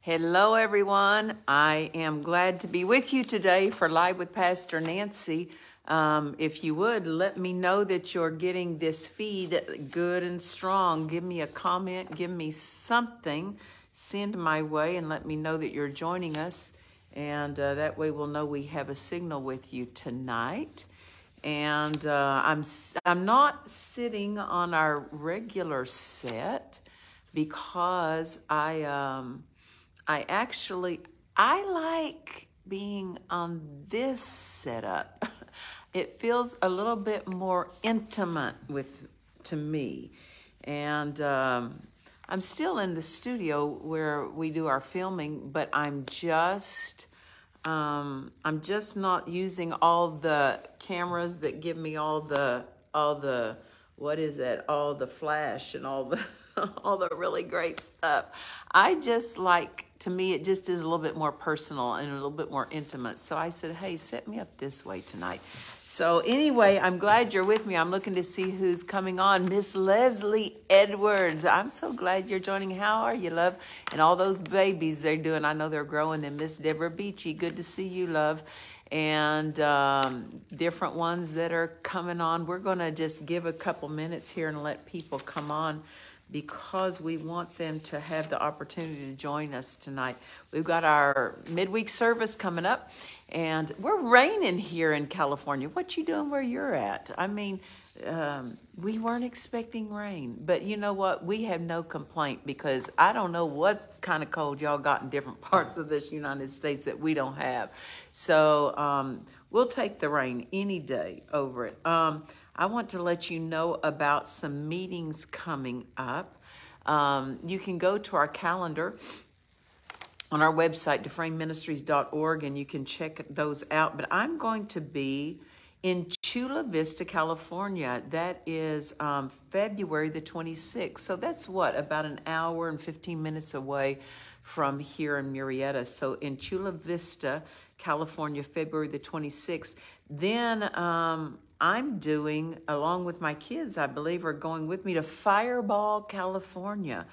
Hello, everyone. I am glad to be with you today for Live with Pastor Nancy. If you would, let me know that you're getting this feed good and strong. Give me a comment, give me something, send my way, and let me know that you're joining us. And that way we'll know we have a signal with you tonight. And I'm not sitting on our regular set because I like being on this setup. It feels a little bit more intimate to me. And I'm still in the studio where we do our filming, but I'm just not using all the cameras that give me all the what is that? All the flash and all the all the really great stuff. I just like, to me, it just is a little bit more personal and a little bit more intimate. So I said, hey, set me up this way tonight. So anyway, I'm glad you're with me. I'm looking to see who's coming on. Miss Leslie Edwards. I'm so glad you're joining. How are you, love? And all those babies they're doing, I know they're growing. And Miss Deborah Beachy, good to see you, love. And different ones that are coming on. We're going to just give a couple minutes here and let people come on, because we want them to have the opportunity to join us tonight. We've got our midweek service coming up, and we're raining here in California. What you doing where you're at? I mean, we weren't expecting rain, but you know what? We have no complaint, because I don't know what kind of cold y'all got in different parts of this United States that we don't have. So we'll take the rain any day over it. I want to let you know about some meetings coming up. You can go to our calendar on our website, dufresneministries.org, and you can check those out. But I'm going to be in Chula Vista, California. That is February the 26th. So that's what, about an hour and 15 minutes away from here in Murrieta. So in Chula Vista, California, February the 26th. Then I'm doing, along with my kids, I believe, are going with me to Fireball, California.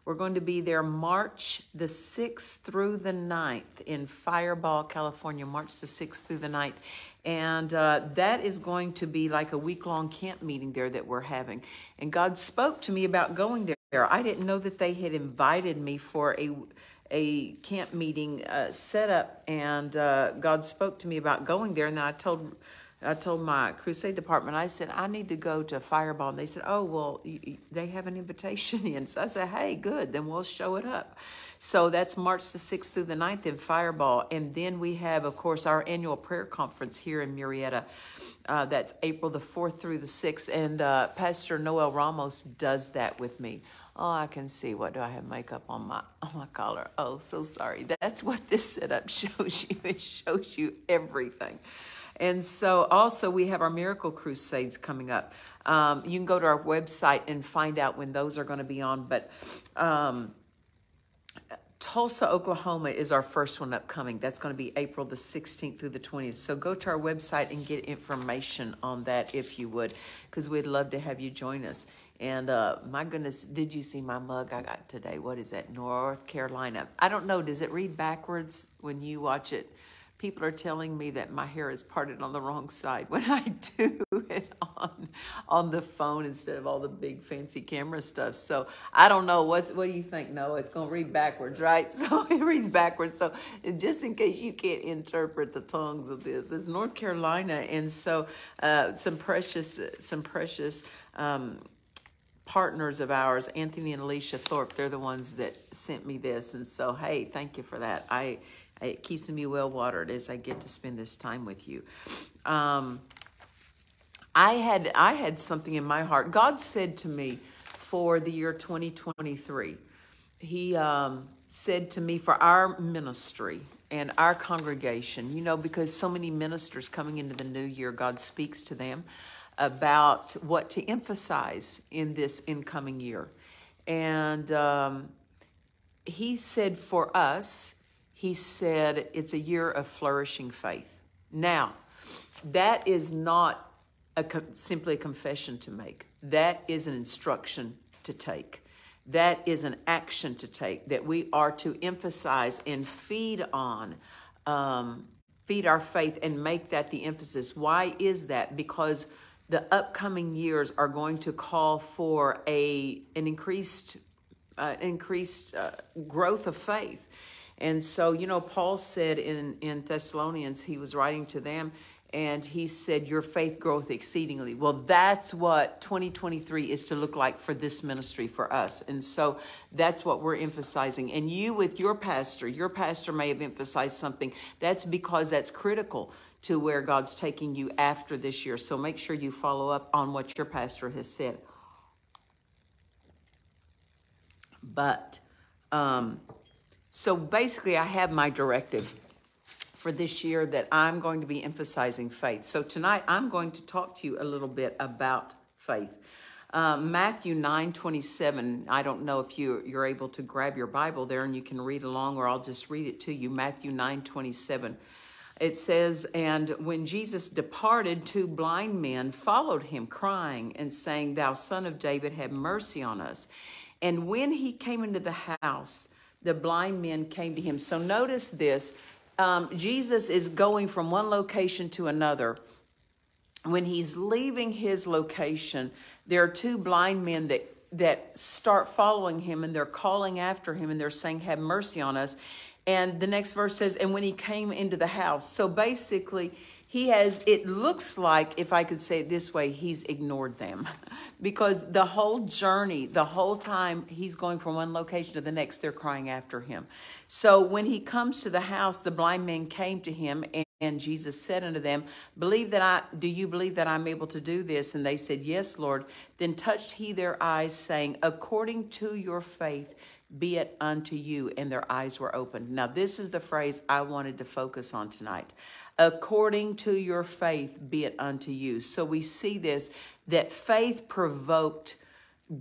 We're going to be there March the 6th through the 9th in Fireball, California, March the 6th through the 9th. And that is going to be like a week-long camp meeting there that we're having. And God spoke to me about going there. I didn't know that they had invited me for a camp meeting setup, and God spoke to me about going there. And then I told my crusade department, I said, I need to go to Fireball. And they said, oh, well, they have an invitation in. So I said, hey, good, then we'll show it up. So that's March the 6th through the 9th in Fireball. And then we have, of course, our annual prayer conference here in Murrieta. That's April the 4th through the 6th. And Pastor Noel Ramos does that with me. Oh, I can see. What do I have makeup on my collar? Oh, so sorry. That's what this setup shows you. It shows you everything. And so also we have our Miracle Crusades coming up. You can go to our website and find out when those are going to be on. But Tulsa, Oklahoma is our first one upcoming. That's going to be April the 16th through the 20th. So go to our website and get information on that if you would, because we'd love to have you join us. And my goodness, did you see my mug I got today? What is that? North Carolina. I don't know. Does it read backwards when you watch it? People are telling me that my hair is parted on the wrong side when I do it on the phone instead of all the big fancy camera stuff. So I don't know. What do you think? No, it's going to read backwards, right? So it reads backwards. So just in case you can't interpret the tongues of this, it's North Carolina. And so some precious partners of ours, Anthony and Alicia Thorpe, they're the ones that sent me this. And so, hey, thank you for that. It keeps me well watered as I get to spend this time with you. I had something in my heart. God said to me for the year 2023, he said to me for our ministry and our congregation, you know, because so many ministers coming into the new year, God speaks to them about what to emphasize in this incoming year. And he said for us, he said, it's a year of flourishing faith. Now, that is not simply a confession to make. That is an instruction to take. That is an action to take, that we are to emphasize and feed on, feed our faith and make that the emphasis. Why is that? Because the upcoming years are going to call for an increased growth of faith. And so, Paul said in Thessalonians, he was writing to them, and he said, your faith groweth exceedingly. Well, that's what 2023 is to look like for this ministry, for us. And so that's what we're emphasizing. And you with your pastor may have emphasized something. That's because that's critical to where God's taking you after this year. So make sure you follow up on what your pastor has said. But, so basically I have my directive for this year that I'm going to be emphasizing faith. So tonight I'm going to talk to you a little bit about faith. Matthew 9:27. I don't know if you're able to grab your Bible there and you can read along, or I'll just read it to you. Matthew 9:27. It says, and when Jesus departed, 2 blind men followed him, crying and saying, thou son of David, have mercy on us. And when he came into the house, the blind men came to him. So notice this. Jesus is going from one location to another. When he's leaving his location, there are 2 blind men that start following him, and they're calling after him, and they're saying, have mercy on us. And the next verse says, and when he came into the house. So basically, it looks like, if I could say it this way, he's ignored them. Because the whole journey, the whole time he's going from one location to the next, they're crying after him. So when he comes to the house, the blind men came to him, and Jesus said unto them, do you believe that I'm able to do this? And they said, yes, Lord. Then touched he their eyes, saying, according to your faith, be it unto you. And their eyes were opened. Now, this is the phrase I wanted to focus on tonight. According to your faith, be it unto you. So we see this, that faith provoked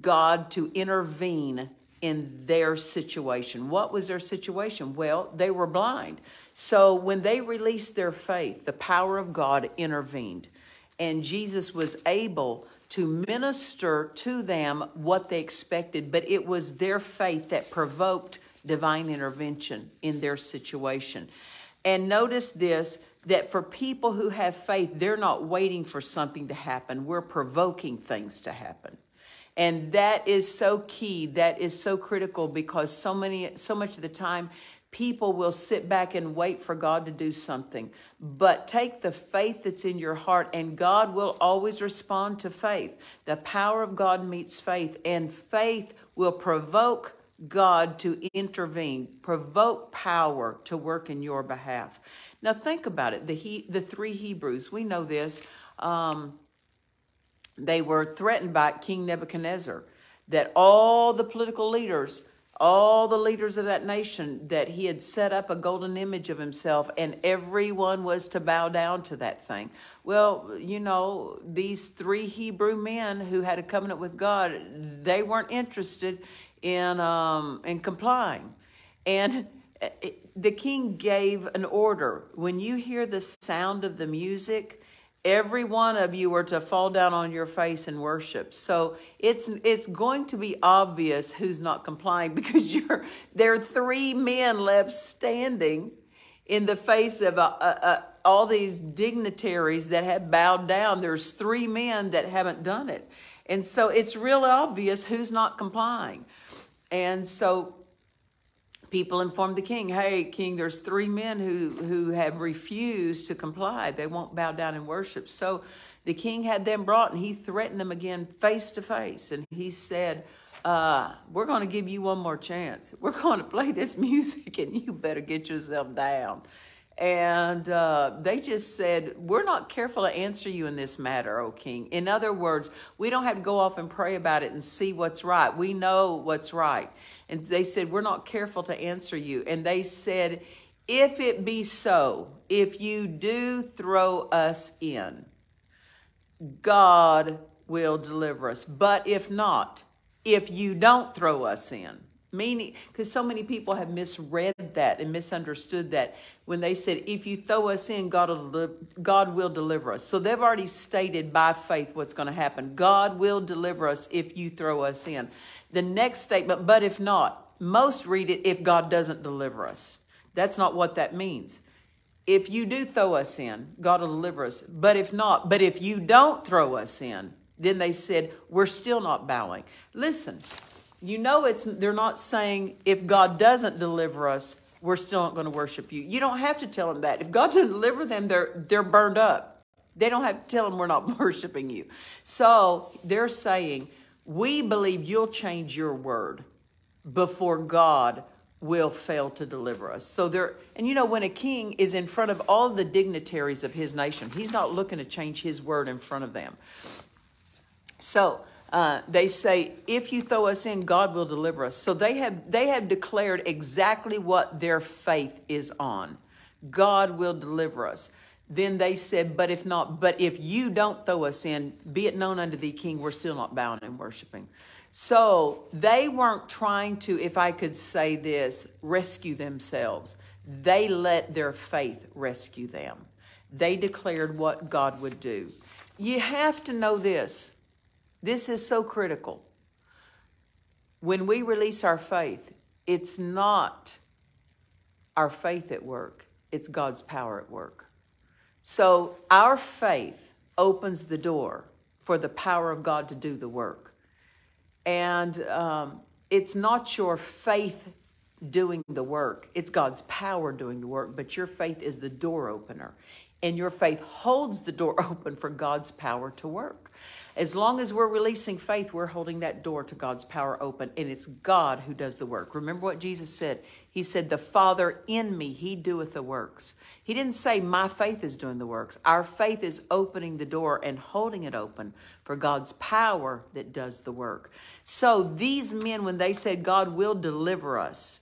God to intervene in their situation. What was their situation? Well, they were blind. So when they released their faith, the power of God intervened. And Jesus was able to minister to them what they expected, but it was their faith that provoked divine intervention in their situation. And notice this, that for people who have faith, they're not waiting for something to happen. We're provoking things to happen. And that is so key. That is so critical, because so much of the time, people will sit back and wait for God to do something. But take the faith that's in your heart, and God will always respond to faith. The power of God meets faith, and faith will provoke God to intervene, provoke power to work in your behalf. Now think about it. The 3 Hebrews, we know this. They were threatened by King Nebuchadnezzar, that all the political leaders, all the leaders of that nation, that he had set up a golden image of himself, and everyone was to bow down to that thing. Well, these 3 Hebrew men who had a covenant with God, they weren't interested in complying. And the king gave an order. When you hear the sound of the music, every one of you are to fall down on your face and worship. So it's going to be obvious who's not complying, because there are 3 men left standing in the face of all these dignitaries that have bowed down. There's 3 men that haven't done it. And so it's real obvious who's not complying. And so people informed the king, hey, king, there's 3 men who have refused to comply. They won't bow down and worship. So the king had them brought, and he threatened them again face to face. And he said, we're going to give you one more chance. We're going to play this music, and you better get yourself down. And they just said, we're not careful to answer you in this matter, O king. In other words, we don't have to go off and pray about it and see what's right. We know what's right. And they said, we're not careful to answer you. And they said, if it be so, if you do throw us in, God will deliver us. But if not, if you don't throw us in, Meaning, because so many people have misread that and misunderstood that when they said, if you throw us in, God will deliver us. So they've already stated by faith what's going to happen. God will deliver us if you throw us in. The next statement, but if not, most read it, if God doesn't deliver us. That's not what that means. If you do throw us in, God will deliver us. But if not, but if you don't throw us in, then they said, we're still not bowing. Listen. You know, they're not saying if God doesn't deliver us, we're still not going to worship you. You don't have to tell them that. If God doesn't deliver them, they're burned up. They don't have to tell them we're not worshiping you. So they're saying, we believe you'll change your word before God will fail to deliver us. So and you know, when a king is in front of all the dignitaries of his nation, he's not looking to change his word in front of them. So they say, if you throw us in, God will deliver us. So they have declared exactly what their faith is on. God will deliver us. Then they said, but if not, but if you don't throw us in, be it known unto thee, King, we're still not bowing and worshiping. So they weren't trying to, if I could say this, rescue themselves. They let their faith rescue them. They declared what God would do. You have to know this. This is so critical. When we release our faith, it's not our faith at work. It's God's power at work. So our faith opens the door for the power of God to do the work. And it's not your faith doing the work. It's God's power doing the work. But your faith is the door opener. And your faith holds the door open for God's power to work. As long as we're releasing faith, we're holding that door to God's power open, and it's God who does the work. Remember what Jesus said? He said, the Father in me, he doeth the works. He didn't say my faith is doing the works. Our faith is opening the door and holding it open for God's power that does the work. So these men, when they said God will deliver us,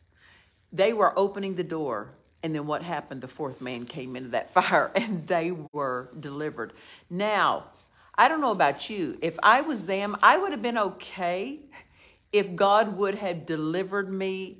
they were opening the door. And then what happened? The fourth man came into that fire and they were delivered. Now, I don't know about you. If I was them, I would have been okay if God would have delivered me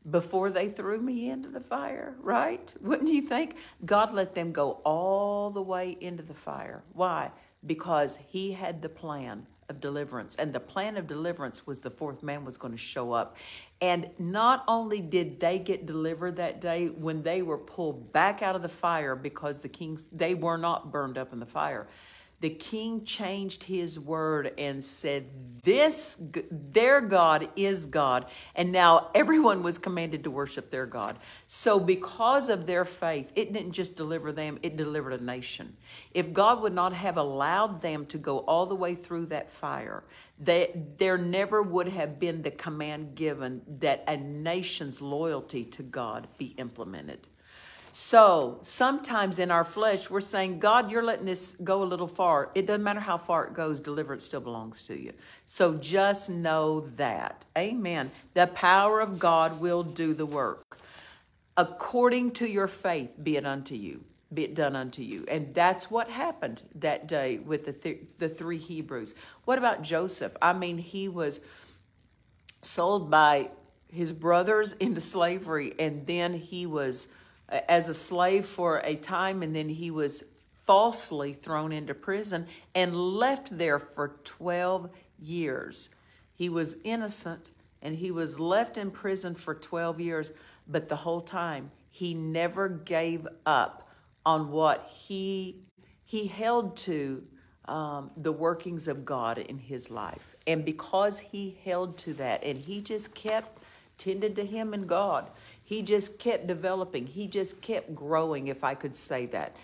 before they threw me into the fire, right? Wouldn't you think? God let them go all the way into the fire. Why? Because he had the plan of deliverance. And the plan of deliverance was the fourth man was going to show up. And not only did they get delivered that day, when they were pulled back out of the fire because they were not burned up in the fire. The king changed his word and said, their God is God. And now everyone was commanded to worship their God. So because of their faith, it didn't just deliver them, it delivered a nation. If God would not have allowed them to go all the way through that fire, there never would have been the command given that a nation's loyalty to God be implemented. So sometimes in our flesh, we're saying, God, you're letting this go a little far. It doesn't matter how far it goes. Deliverance still belongs to you. So just know that. Amen. The power of God will do the work. According to your faith, be it unto you. Be it done unto you. And that's what happened that day with the three Hebrews. What about Joseph? I mean, he was sold by his brothers into slavery, and then he was as a slave for a time, and then he was falsely thrown into prison and left there for 12 years. He was innocent, and he was left in prison for 12 years, but the whole time he never gave up on what he held to the workings of God in his life. And because he held to that, and he just kept tended to him and God, he just kept developing. He just kept growing, if I could say that.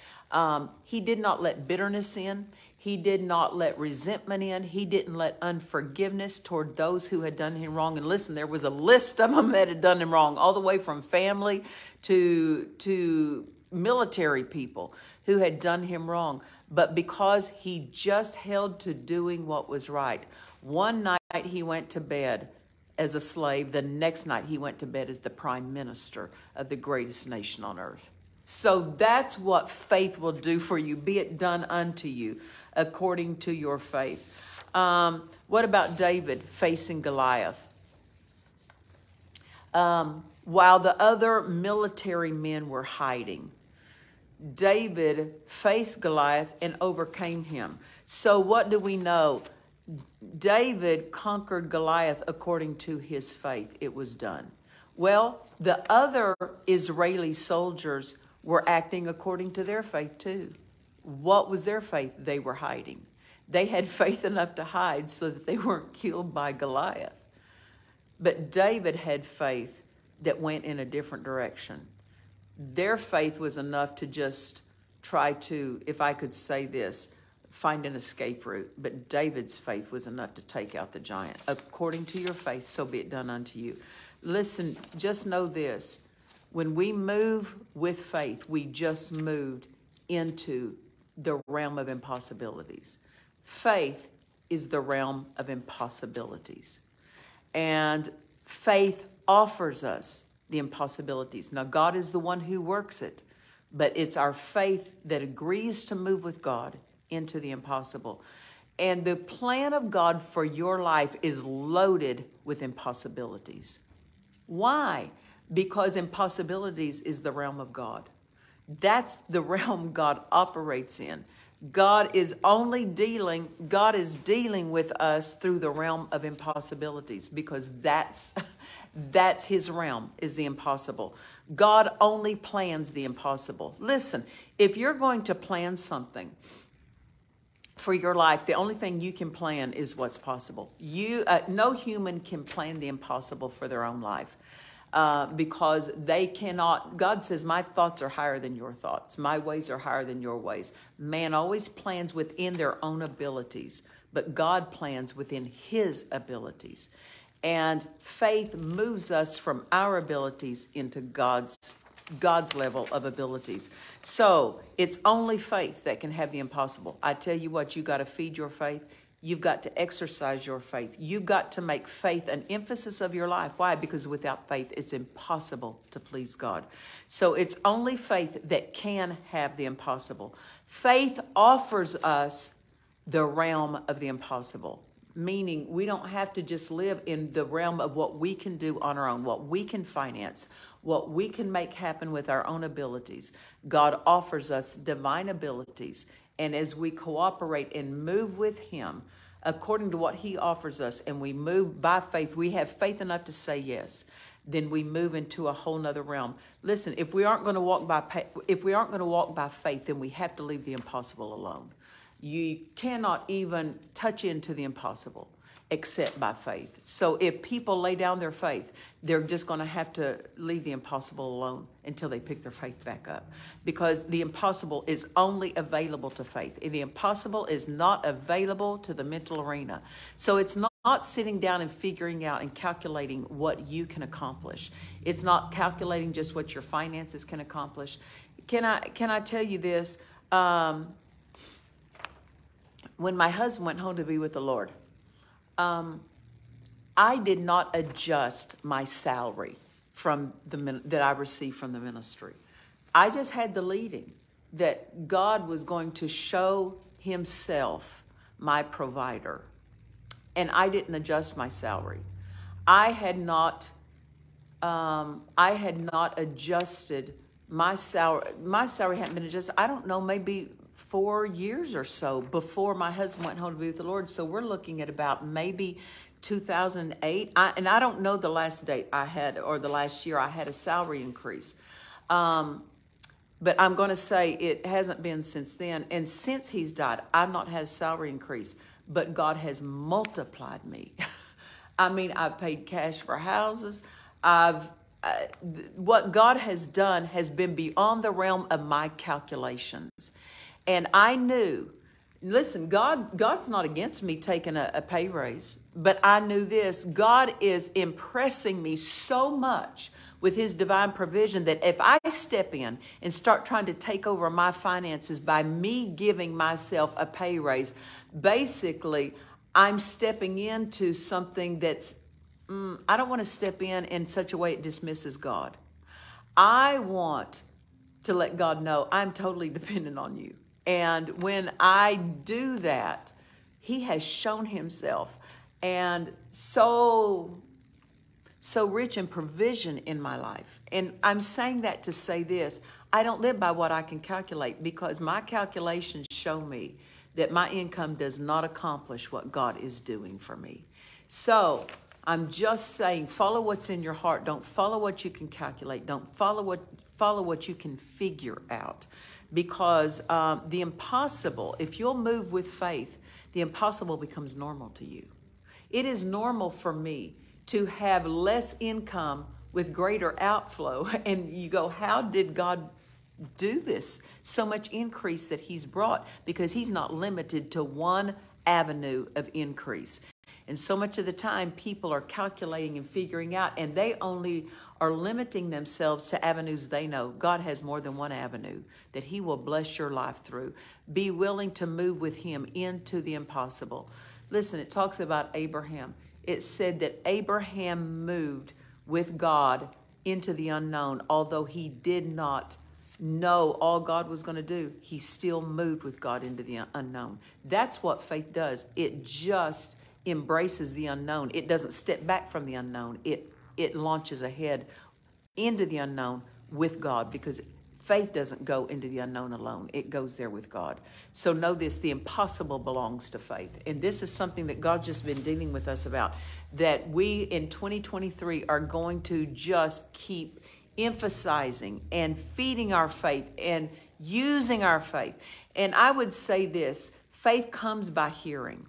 He did not let bitterness in. He did not let resentment in. He didn't let unforgiveness toward those who had done him wrong. And listen, there was a list of them that had done him wrong, all the way from family to military people who had done him wrong. But because he just held to doing what was right, one night he went to bed as a slave. The next night he went to bed as the prime minister of the greatest nation on earth. So that's what faith will do for you. Be it done unto you according to your faith. What about David facing Goliath? While the other military men were hiding, David faced Goliath and overcame him. So what do we know? David conquered Goliath according to his faith. It was done. Well, the other Israeli soldiers were acting according to their faith too. What was their faith? They were hiding. They had faith enough to hide so that they weren't killed by Goliath. But David had faith that went in a different direction. Their faith was enough to just try to, if I could say this, find an escape route. But David's faith was enough to take out the giant. According to your faith, so be it done unto you. Listen, just know this. When we move with faith, we just moved into the realm of impossibilities. Faith is the realm of impossibilities. And faith offers us the impossibilities. Now, God is the one who works it, but it's our faith that agrees to move with God into the impossible. And the plan of God for your life is loaded with impossibilities. Why? Because impossibilities is the realm of God. That's the realm God operates in. God is dealing with us through the realm of impossibilities, because that's his realm, is the impossible. God only plans the impossible. Listen, if you're going to plan something for your life, the only thing you can plan is what's possible. No human can plan the impossible for their own life. Because they cannot. God says, my thoughts are higher than your thoughts. My ways are higher than your ways. Man always plans within their own abilities, but God plans within his abilities. And faith moves us from our abilities into God's level of abilities. So it's only faith that can have the impossible. I tell you what, you got to feed your faith. You've got to exercise your faith. You've got to make faith an emphasis of your life. Why? Because without faith, it's impossible to please God. So it's only faith that can have the impossible. Faith offers us the realm of the impossible, meaning we don't have to just live in the realm of what we can do on our own, what we can finance, what we can make happen with our own abilities. God offers us divine abilities. And as we cooperate and move with him according to what he offers us, and we move by faith, we have faith enough to say yes, then we move into a whole nother realm. Listen, if we aren't going to walk by faith, then we have to leave the impossible alone. You cannot even touch into the impossible except by faith. So if people lay down their faith, they're just going to have to leave the impossible alone until they pick their faith back up, because the impossible is only available to faith. The impossible is not available to the mental arena. So it's not sitting down and figuring out and calculating what you can accomplish. It's not calculating just what your finances can accomplish. Can I tell you this? When my husband went home to be with the Lord, I did not adjust my salary that I received from the ministry. I just had the leading that God was going to show himself my provider. And I didn't adjust my salary. I had not adjusted my salary. My salary hadn't been adjusted, I don't know, maybe 4 years or so before my husband went home to be with the Lord. So we're looking at about maybe 2008. And I don't know the last date I had, or the last year I had a salary increase. But I'm going to say it hasn't been since then. And since he's died, I've not had a salary increase, but God has multiplied me. I mean, I've paid cash for houses. What God has done has been beyond the realm of my calculations. And I knew, listen, God's not against me taking a pay raise, but I knew this: God is impressing me so much with his divine provision that if I step in and start trying to take over my finances by me giving myself a pay raise, basically I'm stepping into something that's, I don't want to step in such a way it dismisses God. I want to let God know I'm totally dependent on you. And when I do that, he has shown himself. And so so rich in provision in my life. And I'm saying that to say this. I don't live by what I can calculate, because my calculations show me that my income does not accomplish what God is doing for me. So I'm just saying, follow what's in your heart. Don't follow what you can calculate. Don't follow what you can figure out. Because the impossible, if you'll move with faith, the impossible becomes normal to you. It is normal for me to have less income with greater outflow. And you go, how did God do this? So much increase that he's brought, because he's not limited to one avenue of increase. And so much of the time people are calculating and figuring out, and they only are limiting themselves to avenues they know. God has more than one avenue that he will bless your life through. Be willing to move with him into the impossible. Listen, it talks about Abraham. It said that Abraham moved with God into the unknown. Although he did not know all God was going to do, he still moved with God into the unknown. That's what faith does. It just embraces the unknown. It doesn't step back from the unknown. It launches ahead into the unknown with God, because faith doesn't go into the unknown alone. It goes there with God. So know this, the impossible belongs to faith. And this is something that God's just been dealing with us about, that we in 2023 are going to just keep emphasizing and feeding our faith and using our faith. And I would say this, faith comes by hearing,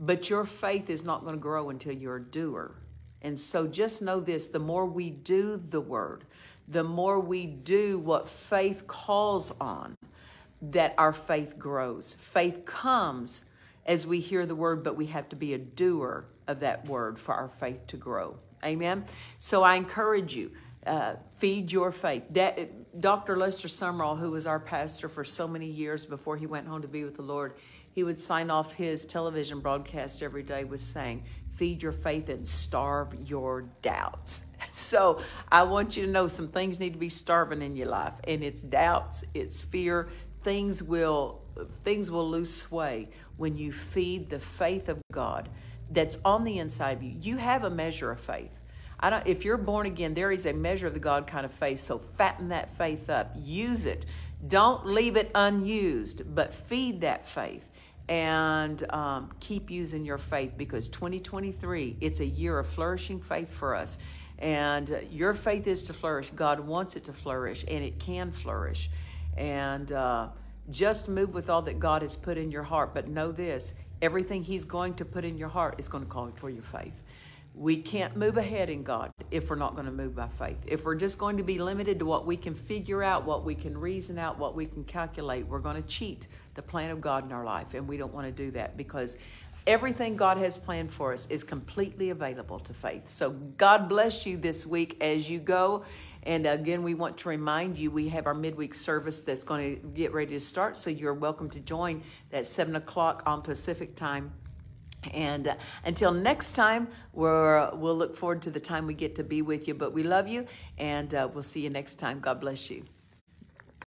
but your faith is not going to grow until you're a doer. And so just know this, the more we do the word, the more we do what faith calls on, that our faith grows. Faith comes as we hear the word, but we have to be a doer of that word for our faith to grow. Amen? So I encourage you, feed your faith. Dr. Lester Summerall, who was our pastor for so many years before he went home to be with the Lord, he would sign off his television broadcast every day with saying, feed your faith and starve your doubts. So I want you to know some things need to be starving in your life, and it's doubts, it's fear. Things will lose sway when you feed the faith of God that's on the inside of you. You have a measure of faith. If you're born again, there is a measure of the God kind of faith. So fatten that faith up. Use it. Don't leave it unused, but feed that faith. And keep using your faith, because 2023, it's a year of flourishing faith for us. And your faith is to flourish. God wants it to flourish, and it can flourish. And just move with all that God has put in your heart. But know this, everything he's going to put in your heart is going to call for your faith. We can't move ahead in God if we're not going to move by faith. If we're just going to be limited to what we can figure out, what we can reason out, what we can calculate, we're going to cheat the plan of God in our life. And we don't want to do that, because everything God has planned for us is completely available to faith. So God bless you this week as you go. And again, we want to remind you, we have our midweek service that's going to get ready to start. So you're welcome to join at 7 o'clock on Pacific time. And until next time, we'll look forward to the time we get to be with you. But we love you, and we'll see you next time. God bless you.